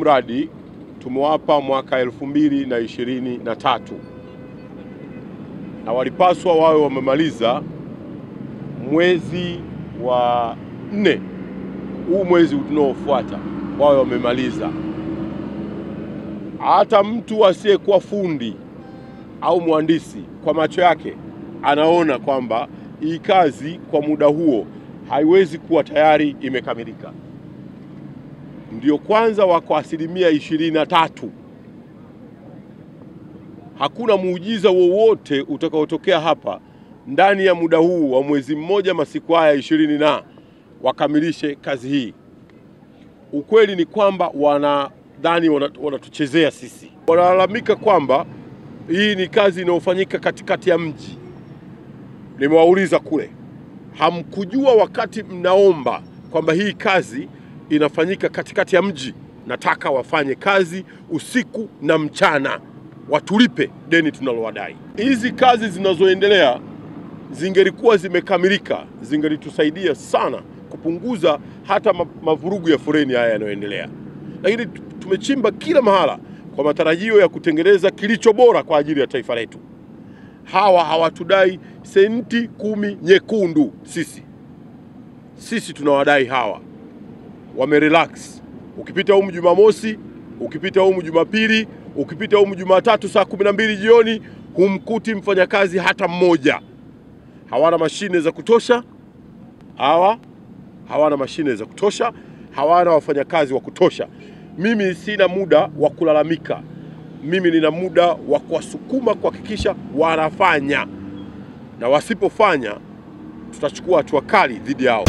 mradi tumewapa mwaka 2023 na walipaswa wawe wamemaliza mwezi wa 4, huu mwezi unaofuata wawe wamemaliza. Hata mtu asiyekuwa fundi au mhandisi kwa macho yake anaona kwamba hii kazi kwa muda huo haiwezi kuwa tayari imekamilika. Ndio kwanza wako 23%. Hakuna muujiza wowote utakaotokea hapa ndani ya muda huu wa mwezi mmoja, masiku haya 20 na wakamilishe kazi hii. Ukweli ni kwamba wanadhani wanatuchezea sisi. Wanalalamika kwamba hii ni kazi inayofanyika katikati ya mji. Nimewauliza kule, hamkujua wakati mnaomba kwamba hii kazi inafanyika katikati ya mji? Nataka wafanye kazi usiku na mchana, watulipe deni tunalowadai. Hizi kazi zinazoendelea zingelikuwa zimekamilika, zingelitusaidia sana kupunguza hata mavurugu ya foleni haya yanayoendelea. Lakini tumechimba kila mahala kwa matarajio ya kutengeneza kilicho bora kwa ajili ya taifa letu. Hawa hawatudai senti 10 nyekundu sisi tunawadai hawa. Wamerelax. Ukipita humu Jumamosi, ukipita humu Jumapili, ukipita humu Jumatatu saa 12 jioni, humkuti mfanyakazi hata mmoja. Hawana mashine za kutosha. Hawana mashine za kutosha, hawana wafanyakazi wa kutosha. Mimi sina muda wa kulalamika. Mimi nina muda wa kuwasukuma kuhakikisha wanafanya, na wasipofanya tutachukua hatua kali dhidi yao.